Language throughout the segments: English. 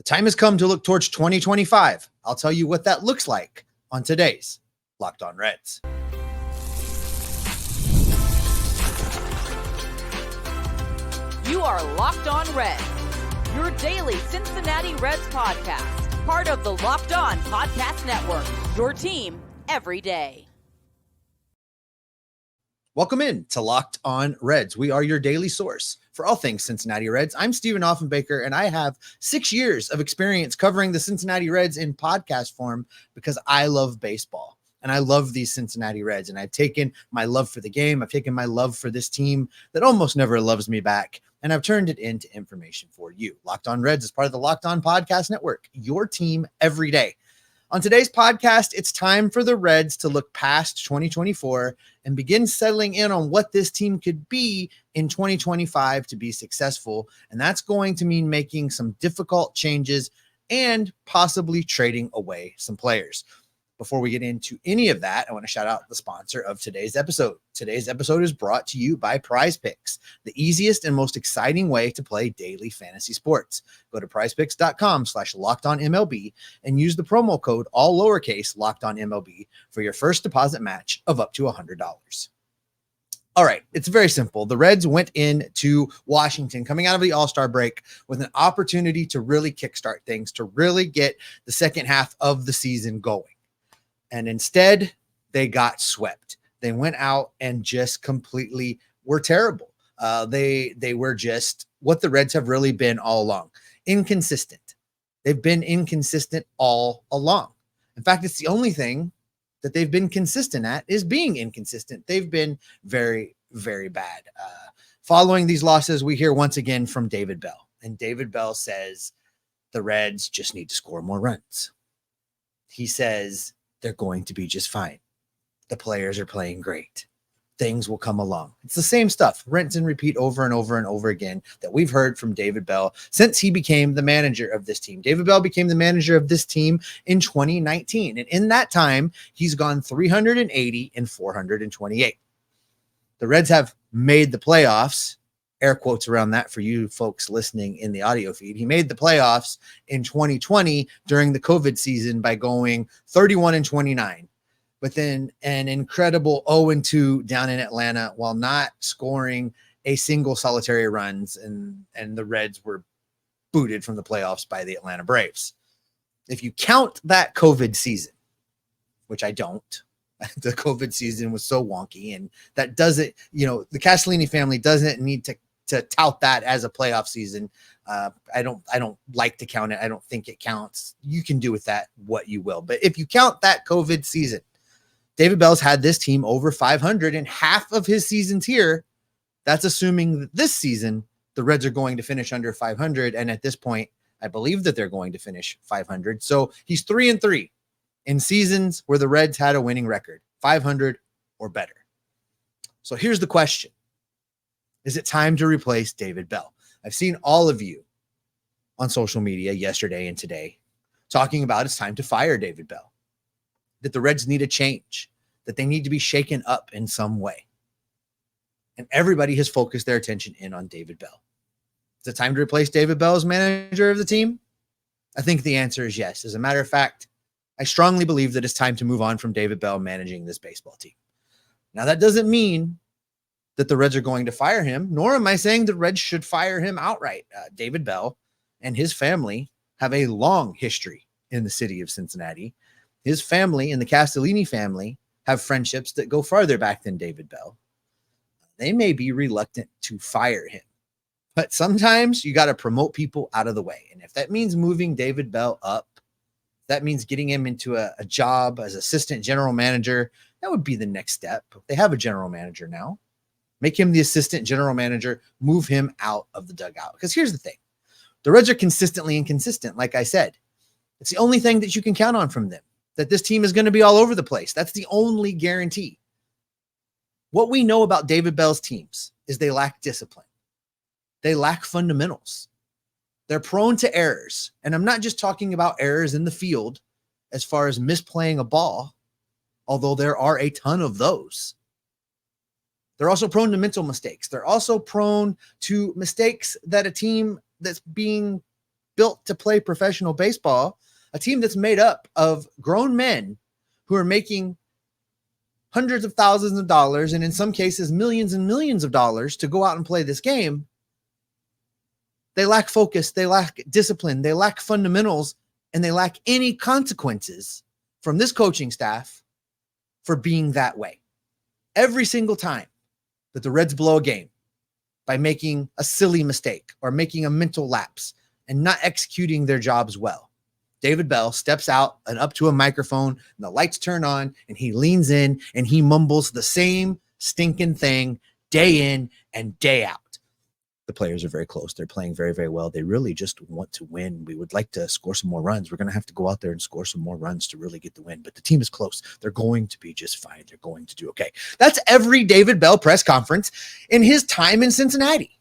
The time has come to look towards 2025. I'll tell you what that looks like on today's Locked On Reds. You are Locked On Reds, your daily Cincinnati Reds podcast, part of the Locked On Podcast Network, your team every day. Welcome in to Locked On Reds. We are your daily source for all things Cincinnati Reds. I'm Stephen Offenbaker, and I have 6 years of experience covering the Cincinnati Reds in podcast form because I love baseball and I love these Cincinnati Reds. And I've taken my love for the game. I've taken my love for this team that almost never loves me back, and I've turned it into information for you. Locked On Reds is part of the Locked On Podcast Network, your team every day. On today's podcast, it's time for the Reds to look past 2024 and begin settling in on what this team could be in 2025 to be successful. And that's going to mean making some difficult changes and possibly trading away some players. Before we get into any of that, I want to shout out the sponsor of today's episode. Today's episode is brought to you by Prize Picks, the easiest and most exciting way to play daily fantasy sports. Go to prizepicks.com/lockedonmlb and use the promo code all lowercase lockedonmlb for your first deposit match of up to $100. All right, it's very simple. The Reds went into Washington coming out of the All-Star break with an opportunity to really kickstart things, to really get the second half of the season going. And instead, they got swept. They went out and just completely were terrible. They were just what the Reds have really been all along, inconsistent. They've been inconsistent all along. In fact, it's the only thing that they've been consistent at is being inconsistent. They've been very, very bad. Following these losses, we hear once again from David Bell. And David Bell says the Reds just need to score more runs. He says they're going to be just fine. The players are playing great. Things will come along. It's the same stuff, rinse and repeat over and over and over again that we've heard from David Bell since he became the manager of this team. David Bell became the manager of this team in 2019. And in that time, he's gone 380 and 428. The Reds have made the playoffs. Air quotes around that for you folks listening in the audio feed. He made the playoffs in 2020 during the COVID season by going 31 and 29, but then an incredible 0-2 down in Atlanta while not scoring a single solitary runs. And the Reds were booted from the playoffs by the Atlanta Braves. If you count that COVID season, which I don't, the COVID season was so wonky, and that doesn't, the Castellini family doesn't need to tout that as a playoff season. I don't like to count it. I don't think it counts. You can do with that what you will. But if you count that COVID season, David Bell's had this team over 500 in half of his seasons here. That's assuming that this season the Reds are going to finish under 500. And at this point, I believe that they're going to finish 500. So he's 3-3 in seasons where the Reds had a winning record, 500 or better. So here's the question. Is it time to replace David Bell? I've seen all of you on social media yesterday and today talking about it's time to fire David Bell, that the Reds need a change, that they need to be shaken up in some way. And everybody has focused their attention in on David Bell. Is it time to replace David Bell as manager of the team? I think the answer is yes. As a matter of fact, I strongly believe that it's time to move on from David Bell managing this baseball team. Now, that doesn't mean that the Reds are going to fire him, nor am I saying the Reds should fire him outright. David Bell and his family have a long history in the city of Cincinnati. His family and the Castellini family have friendships that go farther back than David Bell. They may be reluctant to fire him, but sometimes you got to promote people out of the way. And if that means moving David Bell up, that means getting him into a job as assistant general manager, that would be the next step. They have a general manager now. Make him the assistant general manager, move him out of the dugout. Because here's the thing. The Reds are consistently inconsistent, like I said. It's the only thing that you can count on from them, that this team is going to be all over the place. That's the only guarantee. What we know about David Bell's teams is they lack discipline. They lack fundamentals. They're prone to errors. And I'm not just talking about errors in the field as far as misplaying a ball, although there are a ton of those. They're also prone to mental mistakes. They're also prone to mistakes that a team that's being built to play professional baseball, a team that's made up of grown men who are making hundreds of thousands of dollars, and in some cases, millions and millions of dollars to go out and play this game. They lack focus, they lack discipline, they lack fundamentals, and they lack any consequences from this coaching staff for being that way. Every single time that the Reds blow a game by making a silly mistake or making a mental lapse and not executing their jobs well, David Bell steps out and up to a microphone and the lights turn on and he leans in and he mumbles the same stinking thing day in and day out. The players are very close. They're playing very, very well. They really just want to win. We would like to score some more runs. We're going to have to go out there and score some more runs to really get the win. But the team is close. They're going to be just fine. They're going to do okay. That's every David Bell press conference in his time in Cincinnati.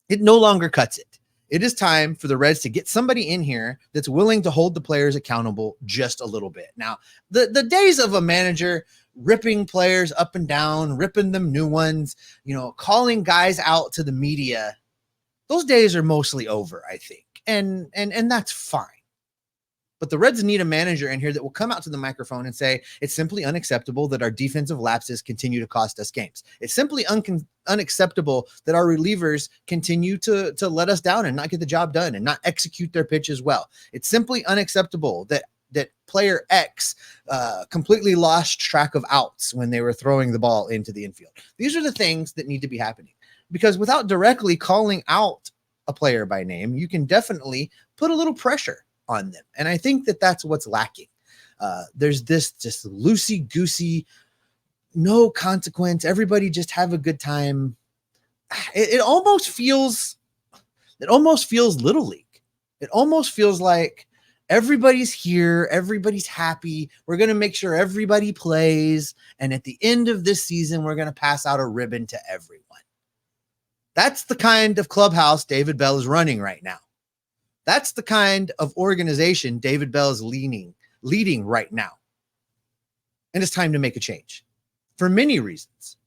It no longer cuts it. It is time for the Reds to get somebody in here that's willing to hold the players accountable just a little bit. Now, the days of a manager ripping players up and down, ripping them new ones, calling guys out to the media, those days are mostly over, I think. And that's fine. But the Reds need a manager in here that will come out to the microphone and say, it's simply unacceptable that our defensive lapses continue to cost us games. It's simply unacceptable that our relievers continue to let us down and not get the job done and not execute their pitches well. It's simply unacceptable that player X completely lost track of outs when they were throwing the ball into the infield. These are the things that need to be happening, because without directly calling out a player by name, you can definitely put a little pressure on them. And I think that that's what's lacking. There's this just loosey-goosey, no consequence, everybody just have a good time. It almost feels Little League. It almost feels like everybody's here, everybody's happy, we're going to make sure everybody plays, and at the end of this season, we're going to pass out a ribbon to everyone. That's the kind of clubhouse David Bell is running right now. That's the kind of organization David Bell is leading right now. And it's time to make a change for many reasons.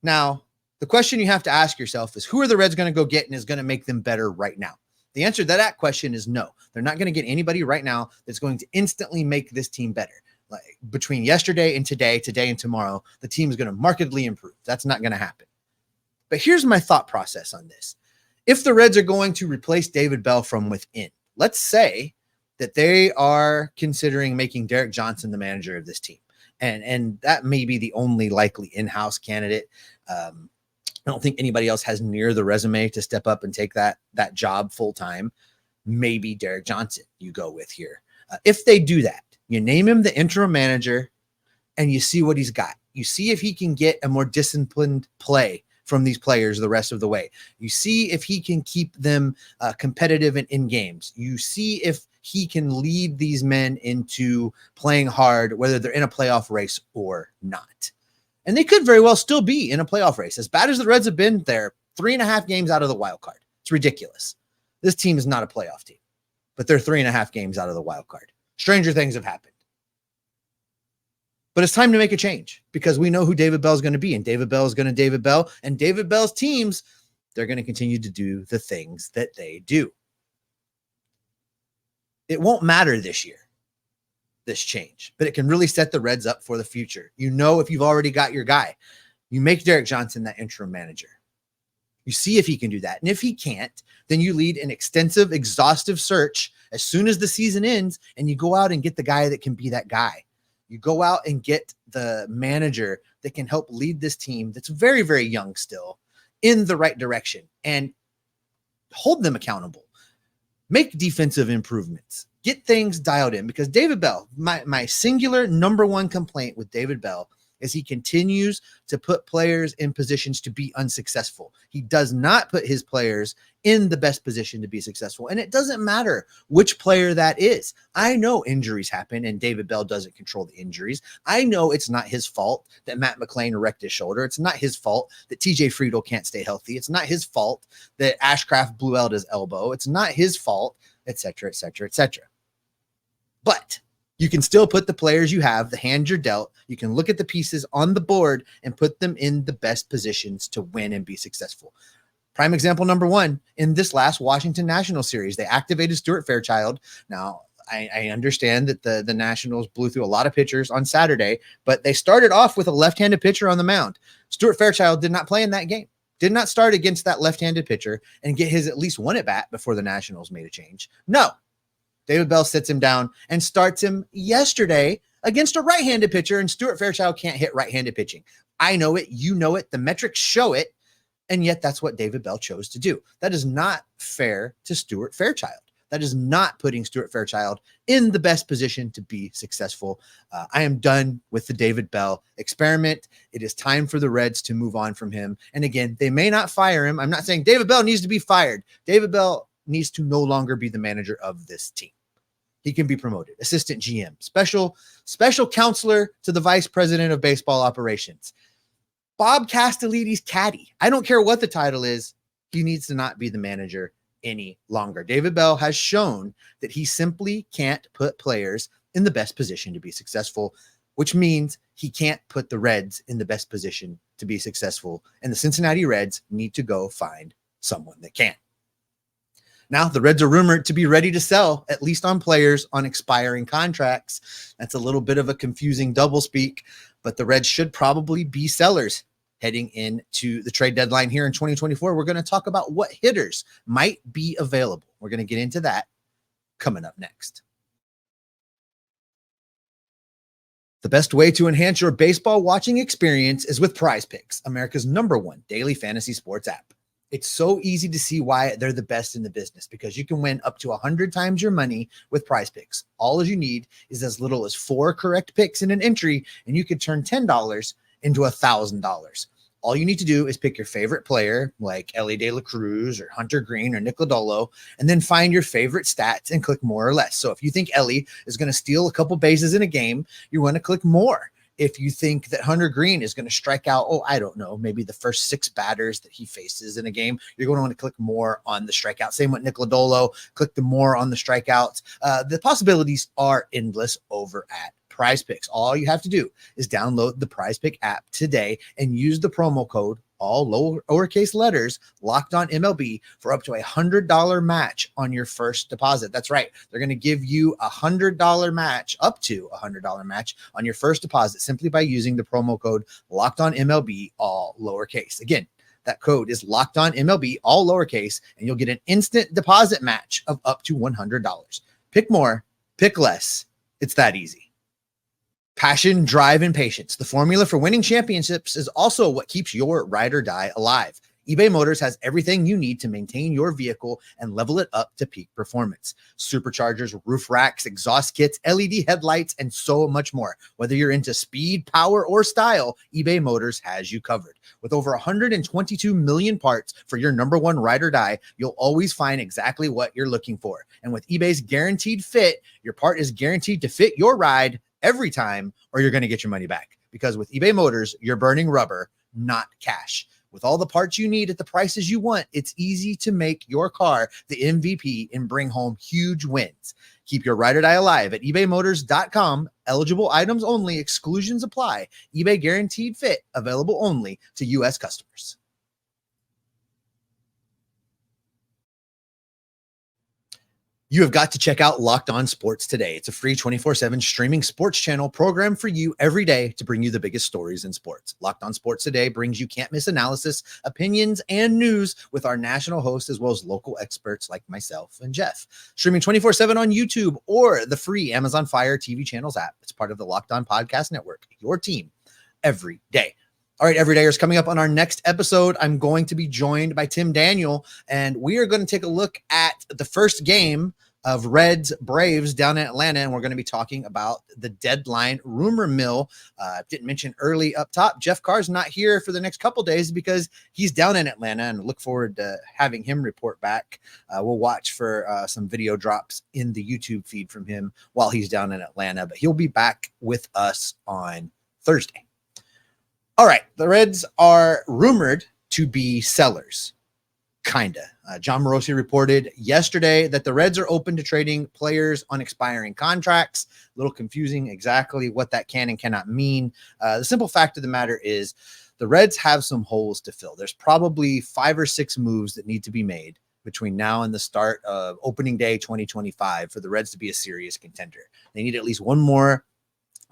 Now, the question you have to ask yourself is, who are the Reds going to go get and is going to make them better right now? The answer to that question is no. They're not going to get anybody right now that's going to instantly make this team better. Like between yesterday and today and tomorrow, the team is going to markedly improve. That's not going to happen. But here's my thought process on this. If the Reds are going to replace David Bell from within, let's say that they are considering making Derek Johnson the manager of this team. And that may be the only likely in-house candidate. I don't think anybody else has near the resume to step up and take that job full-time. Maybe Derek Johnson you go with here. If they do that, you name him the interim manager and you see what he's got. You see if he can get a more disciplined play from these players the rest of the way. You see if he can keep them competitive and in games. You see if he can lead these men into playing hard, whether they're in a playoff race or not. And they could very well still be in a playoff race. As bad as the Reds have been, they're 3.5 games out of the wild card. It's ridiculous. This team is not a playoff team, but they're 3.5 games out of the wild card. Stranger things have happened. But it's time to make a change, because we know who David Bell is going to be, and David Bell is going to David Bell, and David Bell's teams, they're going to continue to do the things that they do. It won't matter this year, this change, but it can really set the Reds up for the future. If you've already got your guy, you make Derek Johnson that interim manager. You see if he can do that. And if he can't, then you lead an extensive, exhaustive search as soon as the season ends, and you go out and get the guy that can be that guy. You go out and get the manager that can help lead this team that's very, very young still in the right direction and hold them accountable. Make defensive improvements. Get things dialed in, because David Bell, my singular number one complaint with David Bell is he continues to put players in positions to be unsuccessful. He does not put his players in the best position to be successful. And it doesn't matter which player that is. I know injuries happen and David Bell doesn't control the injuries. I know it's not his fault that Matt McClain wrecked his shoulder. It's not his fault that TJ Friedel can't stay healthy. It's not his fault that Ashcraft blew out his elbow. It's not his fault, et cetera, et cetera, et cetera. But you can still put the players you have, the hand you're dealt. You can look at the pieces on the board and put them in the best positions to win and be successful. Prime example number one, in this last Washington National series, they activated Stuart Fairchild. Now, I understand that the Nationals blew through a lot of pitchers on Saturday, but they started off with a left-handed pitcher on the mound. Stuart Fairchild did not play in that game, did not start against that left-handed pitcher and get his at least one at bat before the Nationals made a change. No, David Bell sits him down and starts him yesterday against a right-handed pitcher, and Stuart Fairchild can't hit right-handed pitching. I know it. You know it. The metrics show it. And yet that's what David Bell chose to do. That is not fair to Stuart Fairchild. That is not putting Stuart Fairchild in the best position to be successful. I am done with the David Bell experiment. It is time for the Reds to move on from him. And again, they may not fire him. I'm not saying David Bell needs to be fired. David Bell needs to no longer be the manager of this team. He can be promoted, assistant GM, special counselor to the vice president of baseball operations, Bob Castellitti's caddy. I don't care what the title is. He needs to not be the manager any longer. David Bell has shown that he simply can't put players in the best position to be successful, which means he can't put the Reds in the best position to be successful. And the Cincinnati Reds need to go find someone that can. Now, the Reds are rumored to be ready to sell, at least on players on expiring contracts. That's a little bit of a confusing doublespeak, but the Reds should probably be sellers heading into the trade deadline here in 2024. We're going to talk about what hitters might be available. We're going to get into that coming up next. The best way to enhance your baseball watching experience is with Prize Picks, America's #1 daily fantasy sports app. It's so easy to see why they're the best in the business, because you can win up to 100 times your money with Prize Picks. All you need is as little as 4 correct picks in an entry, and you could turn $10 into $1,000. All you need to do is pick your favorite player, like Ellie De La Cruz or Hunter Green or Nick Lodolo, and then find your favorite stats and click more or less. So if you think Ellie is going to steal a couple bases in a game, you want to click more. If you think that Hunter Green is going to strike out, I don't know, maybe the first 6 batters that he faces in a game, you're going to want to click more on the strikeout. Same with Nick Lodolo, click the more on the strikeouts. The possibilities are endless over at Prize Picks. All you have to do is download the Prize Pick app today and use the promo code, all lowercase letters, Locked On MLB, for up to $100 match on your first deposit. That's right. They're going to give you $100 match, up to $100 match on your first deposit, simply by using the promo code Locked On MLB, all lowercase. Again, that code is Locked On MLB, all lowercase, and you'll get an instant deposit match of up to $100. Pick more, pick less. It's that easy. Passion, drive, and patience. The formula for winning championships is also what keeps your ride or die alive. eBay Motors has everything you need to maintain your vehicle and level it up to peak performance. Superchargers, roof racks, exhaust kits, LED headlights, and so much more. Whether you're into speed, power, or style, eBay Motors has you covered. With over 122 million parts for your #1 ride or die, you'll always find exactly what you're looking for. And with eBay's guaranteed fit, your part is guaranteed to fit your ride every time, or you're going to get your money back. Because with eBay Motors, you're burning rubber, not cash. With all the parts you need at the prices you want, it's easy to make your car the MVP and bring home huge wins. Keep your ride or die alive at ebaymotors.com. Eligible items only. Exclusions apply. eBay guaranteed fit. Available only to U.S. customers. You have got to check out Locked On Sports Today. It's a free 24/7 streaming sports channel program for you every day to bring you the biggest stories in sports. Locked On Sports Today brings you can't-miss analysis, opinions, and news with our national hosts, as well as local experts like myself and Jeff. Streaming 24/7 on YouTube or the free Amazon Fire TV channels app. It's part of the Locked On Podcast Network, your team every day. All right, everydayers, coming up on our next episode, I'm going to be joined by Tim Daniel, and we are going to take a look at the first game of Reds Braves down in Atlanta, and we're going to be talking about the deadline rumor mill. Didn't mention early up top, Jeff Carr's not here for the next couple days because he's down in Atlanta, and look forward to having him report back. We'll watch for some video drops in the YouTube feed from him while he's down in Atlanta, but he'll be back with us on Thursday. All right, the Reds are rumored to be sellers. Kinda. John Morosi reported yesterday that the Reds are open to trading players on expiring contracts. A little confusing exactly what that can and cannot mean. The simple fact of the matter is the Reds have some holes to fill. There's probably 5 or 6 moves that need to be made between now and the start of opening day 2025 for the Reds to be a serious contender. They need at least one more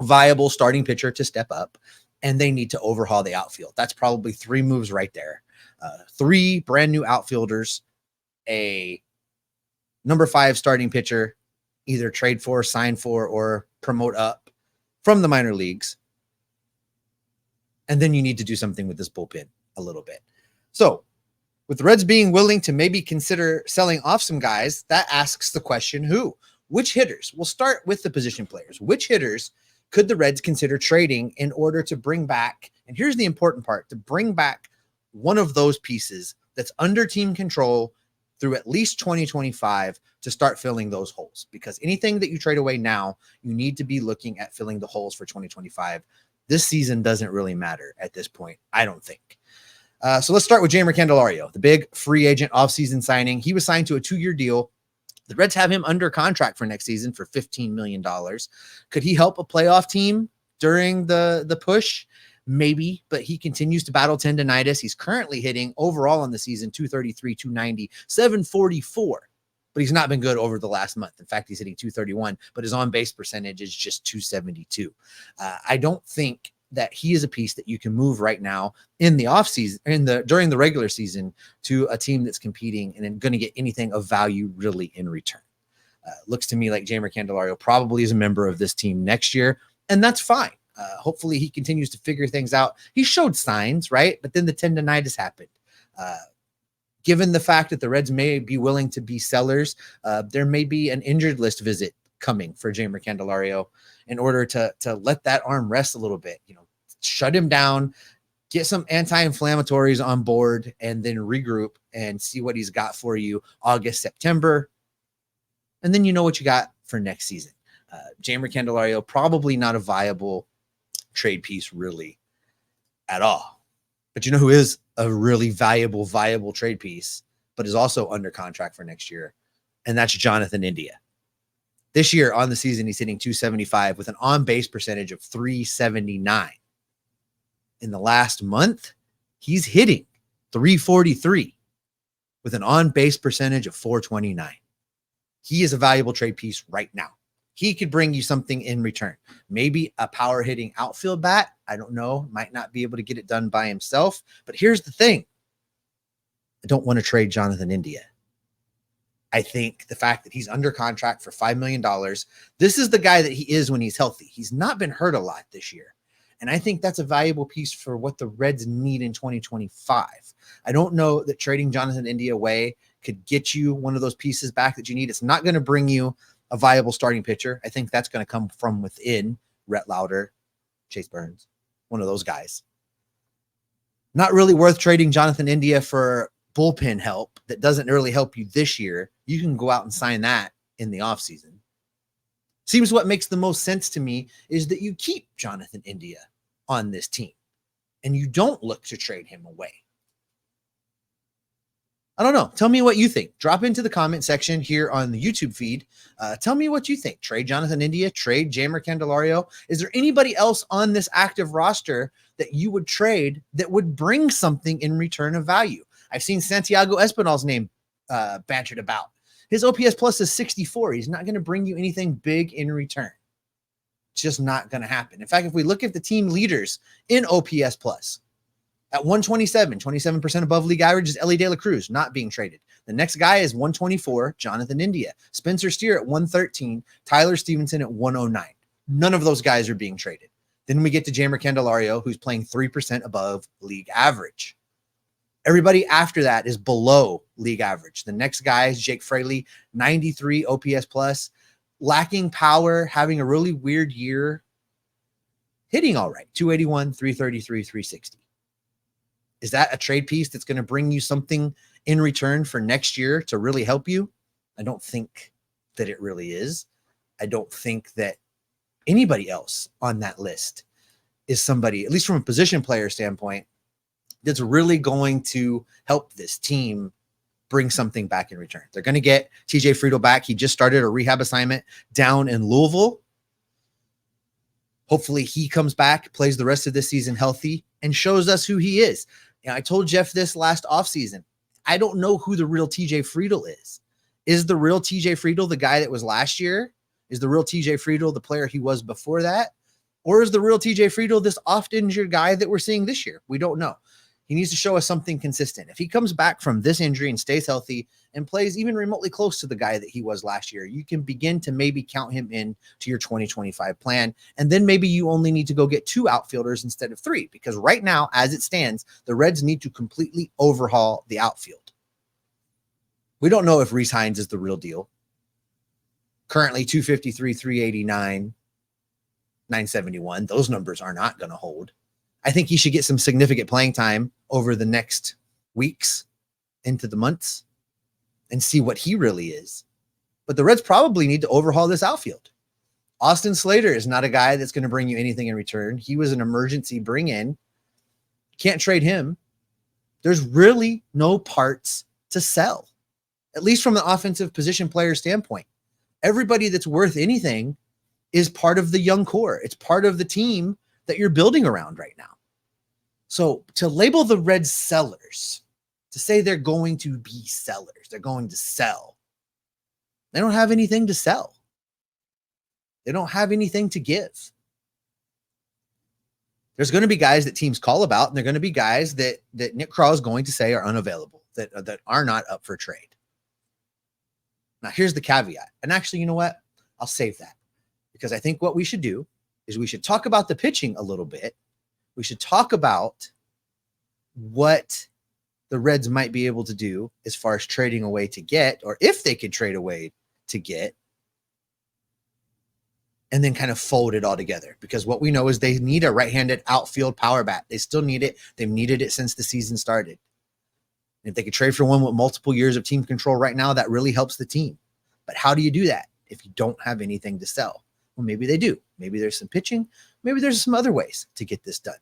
viable starting pitcher to step up, and they need to overhaul the outfield. That's probably 3 moves right there. 3 brand new outfielders, a number 5 starting pitcher, either trade for, sign for, or promote up from the minor leagues. And then you need to do something with this bullpen a little bit. So with the Reds being willing to maybe consider selling off some guys, that asks the question, who? Which hitters? We'll start with the position players. Which hitters could the Reds consider trading in order to bring back, and here's the important part, to bring back one of those pieces that's under team control through at least 2025 to start filling those holes? Because anything that you trade away now, you need to be looking at filling the holes for 2025. This season doesn't really matter at this point, I don't think. So let's start with Jeimer Candelario, the big free agent offseason signing. He was signed to a 2-year deal. The Reds have him under contract for next season for $15 million. Could he help a playoff team during the push? Maybe, but he continues to battle tendonitis. He's currently hitting overall on the season 233, 290, 744. But he's not been good over the last month. In fact, he's hitting 231, but his on-base percentage is just 272. I don't think that he is a piece that you can move right now in the offseason, during the regular season, to a team that's competing and going to get anything of value really in return. Looks to me like Jeimer Candelario probably is a member of this team next year, and that's fine. Hopefully he continues to figure things out. He showed signs, right? But then the tendonitis happened. Given the fact that the Reds may be willing to be sellers, there may be an injured list visit coming for Jeimer Candelario in order to let that arm rest a little bit, shut him down, get some anti-inflammatories on board, and then regroup and see what he's got for you August, September. And then you know what you got for next season. Jeimer Candelario, probably not a viable trade piece really at all. But you know who is a really viable trade piece, but is also under contract for next year? And that's Jonathan India. This year on the season, he's hitting 275 with an on-base percentage of 379. In the last month, he's hitting 343 with an on-base percentage of 429. He is a valuable trade piece right now. He could bring you something in return. Maybe a power hitting outfield bat. I don't know. Might not be able to get it done by himself. But here's the thing. I don't want to trade Jonathan India. I think the fact that he's under contract for $5 million, this is the guy that he is when he's healthy. He's not been hurt a lot this year. And I think that's a valuable piece for what the Reds need in 2025. I don't know that trading Jonathan India away could get you one of those pieces back that you need. It's not going to bring you a viable starting pitcher. I think that's going to come from within. Rhett Lauder, Chase Burns, one of those guys. Not really worth trading Jonathan India for bullpen help that doesn't really help you this year. You can go out and sign that in the offseason. Seems what makes the most sense to me is that you keep Jonathan India on this team and you don't look to trade him away. I don't know. Tell me what you think. Drop into the comment section here on the YouTube feed. Tell me what you think. Trade Jonathan India, trade Jeimer Candelario. Is there anybody else on this active roster that you would trade that would bring something in return of value? I've seen Santiago Espinal's name bantered about. His OPS plus is 64. He's not going to bring you anything big in return. It's just not going to happen. In fact, if we look at the team leaders in OPS plus, at 127, 27% above league average is Elly De La Cruz, not being traded. The next guy is 124, Jonathan India. Spencer Steer at 113, Tyler Stevenson at 109. None of those guys are being traded. Then we get to Jeimer Candelario, who's playing 3% above league average. Everybody after that is below league average. The next guy is Jake Fraley, 93 OPS plus, lacking power, having a really weird year, hitting all right, 281, 333, 360. Is that a trade piece that's going to bring you something in return for next year to really help you? I don't think that it really is. I don't think that anybody else on that list is somebody, at least from a position player standpoint, that's really going to help this team bring something back in return. They're going to get TJ Friedel back. He just started a rehab assignment down in Louisville. Hopefully he comes back, plays the rest of this season healthy. and shows us who he is. I told Jeff this last offseason. I don't know who the real TJ Friedl is. Is the real TJ Friedl the guy that was last year? Is the real TJ Friedl the player he was before that? Or is the real TJ Friedl this oft-injured guy that we're seeing this year? We don't know. He needs to show us something consistent. If he comes back from this injury and stays healthy and plays even remotely close to the guy that he was last year, you can begin to maybe count him in to your 2025 plan. And then maybe you only need to go get 2 outfielders instead of 3, because right now, as it stands, the Reds need to completely overhaul the outfield. We don't know if Rhys Hines is the real deal. Currently 253, 389, 971. Those numbers are not going to hold. I think he should get some significant playing time over the next weeks into the months and see what he really is. But the Reds probably need to overhaul this outfield. Austin Slater is not a guy that's going to bring you anything in return. He was an emergency bring in. Can't trade him. There's really no parts to sell, at least from the offensive position player standpoint. Everybody that's worth anything is part of the young core. It's part of the team that you're building around right now. So to label the Reds sellers, to say they're going to be sellers, they're going to sell, they don't have anything to sell. They don't have anything to give. There's going to be guys that teams call about, and they're going to be guys that Nick Krall is going to say are unavailable, that are not up for trade. Now, here's the caveat. And actually, you know what? I'll save that, because I think what we should do is we should talk about the pitching a little bit. We should talk about what the Reds might be able to do as far as trading away to get, or if they could trade away to get, and then kind of fold it all together. Because what we know is they need a right-handed outfield power bat. They still need it. They've needed it since the season started. And if they could trade for one with multiple years of team control right now, that really helps the team. But how do you do that if you don't have anything to sell? Well, maybe they do. Maybe there's some pitching. Maybe there's some other ways to get this done.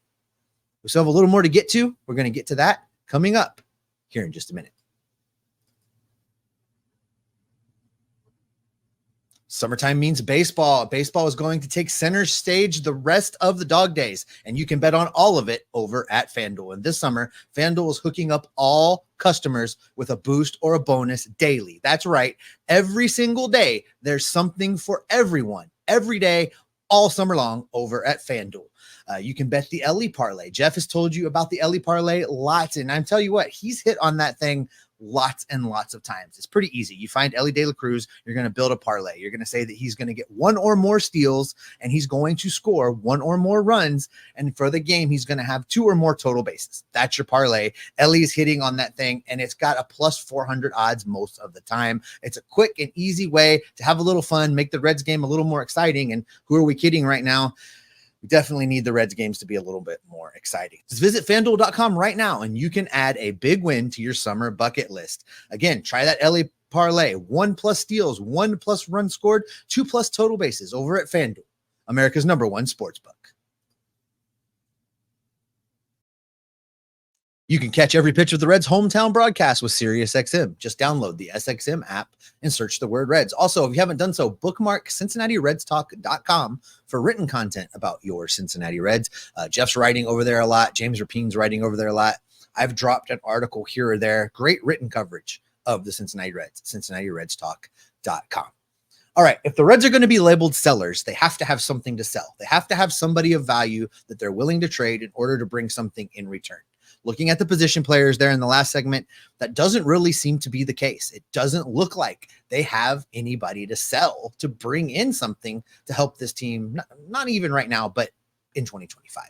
We still have a little more to get to. We're going to get to that coming up here in just a minute. Summertime means baseball. Baseball is going to take center stage the rest of the dog days, and you can bet on all of it over at FanDuel. And this summer, FanDuel is hooking up all customers with a boost or a bonus daily. That's right. Every single day, there's something for everyone. Every day, all summer long over at FanDuel. You can bet the Ellie parlay. Jeff has told you about the Ellie parlay lots, and I'm telling you what, he's hit on that thing lots and lots of times. It's pretty easy. You find Ellie De La Cruz, you're going to build a parlay. You're going to say that he's going to get 1 or more steals, and he's going to score 1 or more runs, and for the game, he's going to have 2 or more total bases. That's your parlay. Ellie is hitting on that thing, and it's got a plus 400 odds most of the time. It's a quick and easy way to have a little fun, make the Reds game a little more exciting, and who are we kidding right now? We definitely need the Reds games to be a little bit more exciting. Just visit FanDuel.com right now, and you can add a big win to your summer bucket list. Again, try that LA parlay. 1+ steals, 1+ runs scored, 2+ total bases over at FanDuel, America's #1 sportsbook. You can catch every pitch of the Reds' hometown broadcast with SiriusXM. Just download the SXM app and search the word Reds. Also, if you haven't done so, bookmark CincinnatiRedsTalk.com for written content about your Cincinnati Reds. Jeff's writing over there a lot. James Rapine's writing over there a lot. I've dropped an article here or there. Great written coverage of the Cincinnati Reds, CincinnatiRedsTalk.com. All right, if the Reds are going to be labeled sellers, they have to have something to sell. They have to have somebody of value that they're willing to trade in order to bring something in return. Looking at the position players there in the last segment, that doesn't really seem to be the case. It doesn't look like they have anybody to sell to bring in something to help this team, not even right now, but in 2025.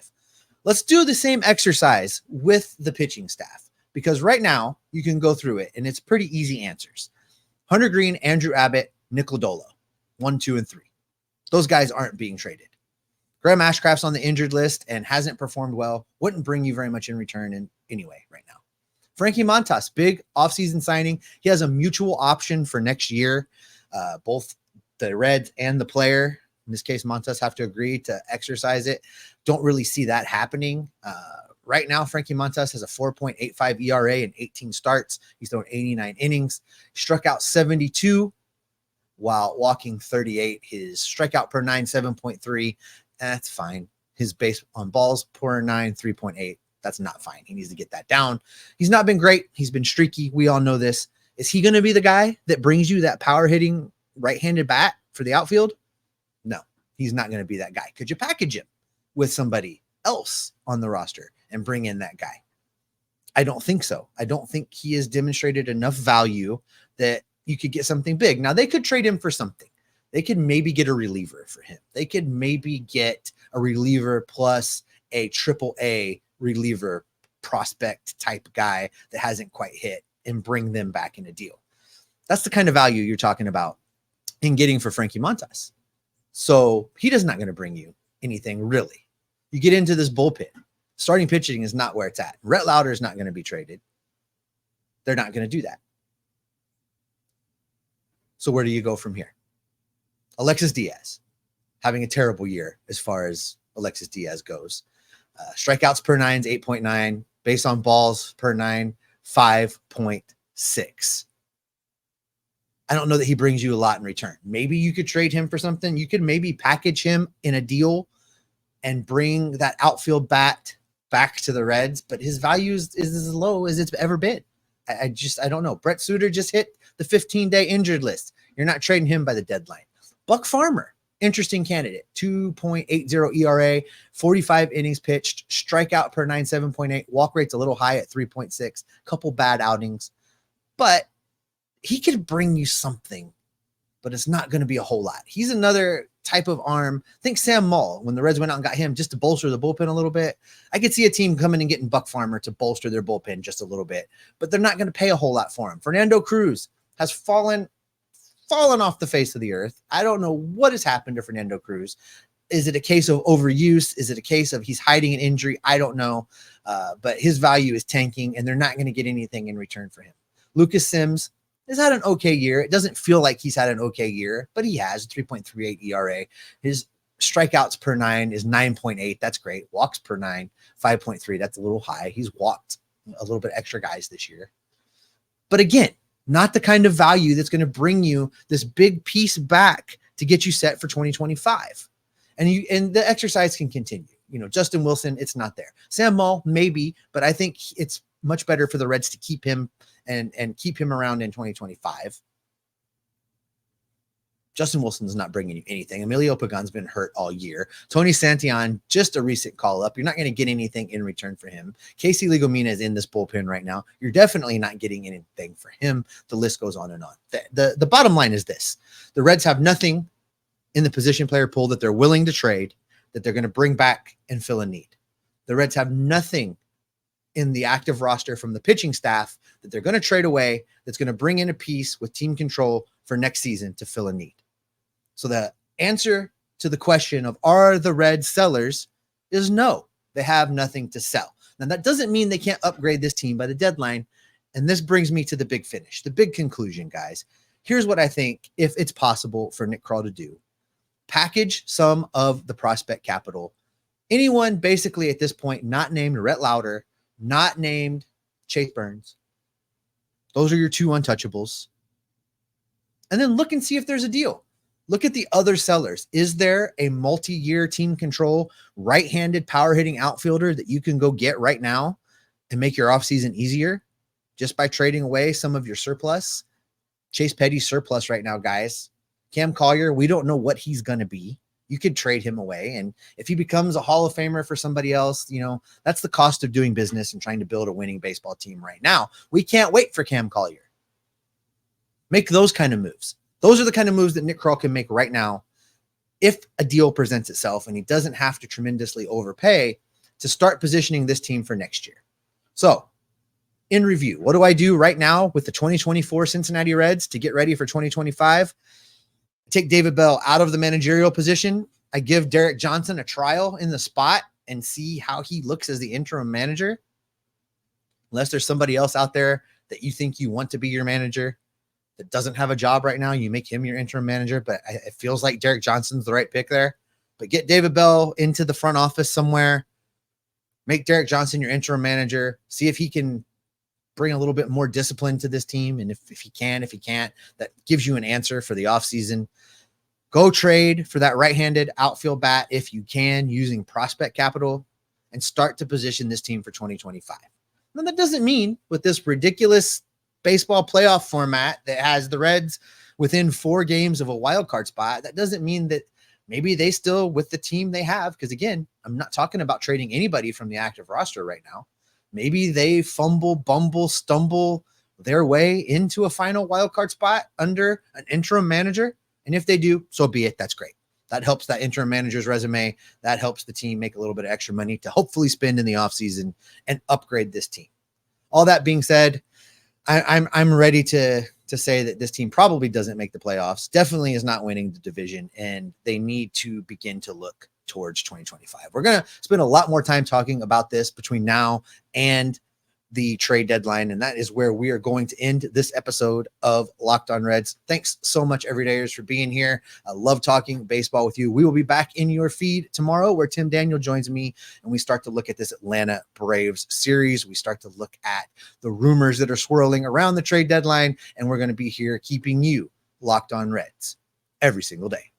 Let's do the same exercise with the pitching staff, because right now you can go through it and it's pretty easy answers. Hunter Green, Andrew Abbott, Nick Lodolo, 1, 2, and 3. Those guys aren't being traded. Graham Ashcraft's on the injured list and hasn't performed well. Wouldn't bring you very much in return in anyway right now. Frankie Montas, big offseason signing. He has a mutual option for next year. Both the Reds and the player, in this case, Montas, have to agree to exercise it. Don't really see that happening. Right now, Frankie Montas has a 4.85 ERA in 18 starts. He's thrown 89 innings. He struck out 72 while walking 38. His strikeout per 9, 7.3. That's fine. His base on balls, 0.9, 3.8. That's not fine. He needs to get that down. He's not been great. He's been streaky. We all know this. Is he going to be the guy that brings you that power hitting right-handed bat for the outfield? No, he's not going to be that guy. Could you package him with somebody else on the roster and bring in that guy? I don't think so. I don't think he has demonstrated enough value that you could get something big. Now, they could trade him for something. They could maybe get a reliever for him. They could maybe get a reliever plus a AAA reliever prospect type guy that hasn't quite hit and bring them back in a deal. That's the kind of value you're talking about in getting for Frankie Montas. So he is not going to bring you anything really. You get into this bullpen. Starting pitching is not where it's at. Rhett Lauder is not going to be traded. They're not going to do that. So where do you go from here? Alexis Diaz having a terrible year as far as Alexis Diaz goes. Strikeouts per 9 is 8.9. Based on balls per 9, 5.6. I don't know that he brings you a lot in return. Maybe you could trade him for something. You could maybe package him in a deal and bring that outfield bat back to the Reds, but his value is as low as it's ever been. I don't know. Brett Suter just hit the 15-day injured list. You're not trading him by the deadline. Buck Farmer, interesting candidate. 2.80 ERA, 45 innings pitched, strikeout per 9, 7.8. Walk rate's a little high at 3.6. Couple bad outings. But he could bring you something, but it's not going to be a whole lot. He's another type of arm. Think Sam Mull, when the Reds went out and got him just to bolster the bullpen a little bit. I could see a team coming and getting Buck Farmer to bolster their bullpen just a little bit, but they're not going to pay a whole lot for him. Fernando Cruz has fallen off the face of the earth. I don't know what has happened to Fernando Cruz. Is it a case of overuse? Is it a case of he's hiding an injury? I don't know. But his value is tanking, and they're not going to get anything in return for him. Lucas Sims has had an okay year. It doesn't feel like he's had an okay year, but he has 3.38 ERA. His strikeouts per 9 is 9.8. That's great. Walks per 9, 5.3. That's a little high. He's walked a little bit extra guys this year. But again, not the kind of value that's going to bring you this big piece back to get you set for 2025. And the exercise can continue. You know, Justin Wilson, it's not there. Sam Mull, maybe, but I think it's much better for the Reds to keep him and keep him around in 2025. Justin Wilson's not bringing you anything. Emilio Pagan's been hurt all year. Tony Santillan, just a recent call up. You're not going to get anything in return for him. Casey Legomina is in this bullpen right now. You're definitely not getting anything for him. The list goes on and on. The bottom line is this. The Reds have nothing in the position player pool that they're willing to trade, that they're going to bring back and fill a need. The Reds have nothing in the active roster from the pitching staff that they're going to trade away that's going to bring in a piece with team control for next season to fill a need. So the answer to the question of are the Reds sellers is no, they have nothing to sell. Now that doesn't mean they can't upgrade this team by the deadline. And this brings me to the big finish, the big conclusion, guys. Here's what I think, if it's possible for Nick Krall to do. Package some of the prospect capital. Anyone basically at this point not named Rhett Lauder, not named Chase Burns. Those are your two untouchables. And then look and see if there's a deal. Look at the other sellers. Is there a multi-year team control, right-handed power hitting outfielder that you can go get right now and make your offseason easier just by trading away some of your surplus? Chase Petty's surplus right now, guys. Cam Collier, we don't know what he's going to be. You could trade him away. And if he becomes a Hall of Famer for somebody else, you know, that's the cost of doing business and trying to build a winning baseball team right now. We can't wait for Cam Collier. Make those kind of moves. Those are the kind of moves that Nick Krall can make right now if a deal presents itself and he doesn't have to tremendously overpay to start positioning this team for next year. So, in review, what do I do right now with the 2024 Cincinnati Reds to get ready for 2025? I take David Bell out of the managerial position. I give Derek Johnson a trial in the spot and see how he looks as the interim manager. Unless there's somebody else out there that you think you want to be your manager that doesn't have a job right now, you make him your interim manager. But it feels like Derek Johnson's the right pick there. But get David Bell into the front office somewhere. Make Derek Johnson your interim manager. See if he can bring a little bit more discipline to this team. And if he can, if he can't, that gives you an answer for the offseason. Go trade for that right-handed outfield bat if you can, using prospect capital, and start to position this team for 2025. Now, that doesn't mean with this ridiculous baseball playoff format that has the Reds within 4 games of a wild card spot, that doesn't mean that maybe they still, with the team they have, because again, I'm not talking about trading anybody from the active roster right now. Maybe they fumble, bumble, stumble their way into a final wild card spot under an interim manager. And if they do, so be it. That's great. That helps that interim manager's resume. That helps the team make a little bit of extra money to hopefully spend in the offseason and upgrade this team. All that being said, I'm ready to say that this team probably doesn't make the playoffs, definitely is not winning the division, and they need to begin to look towards 2025. We're going to spend a lot more time talking about this between now and the trade deadline, and that is where we are going to end this episode of Locked On Reds. Thanks so much, everydayers, for being here. I love talking baseball with you. We will be back in your feed tomorrow, where Tim Daniel joins me, and we start to look at this Atlanta Braves series. We start to look at the rumors that are swirling around the trade deadline, and we're going to be here keeping you locked on Reds every single day.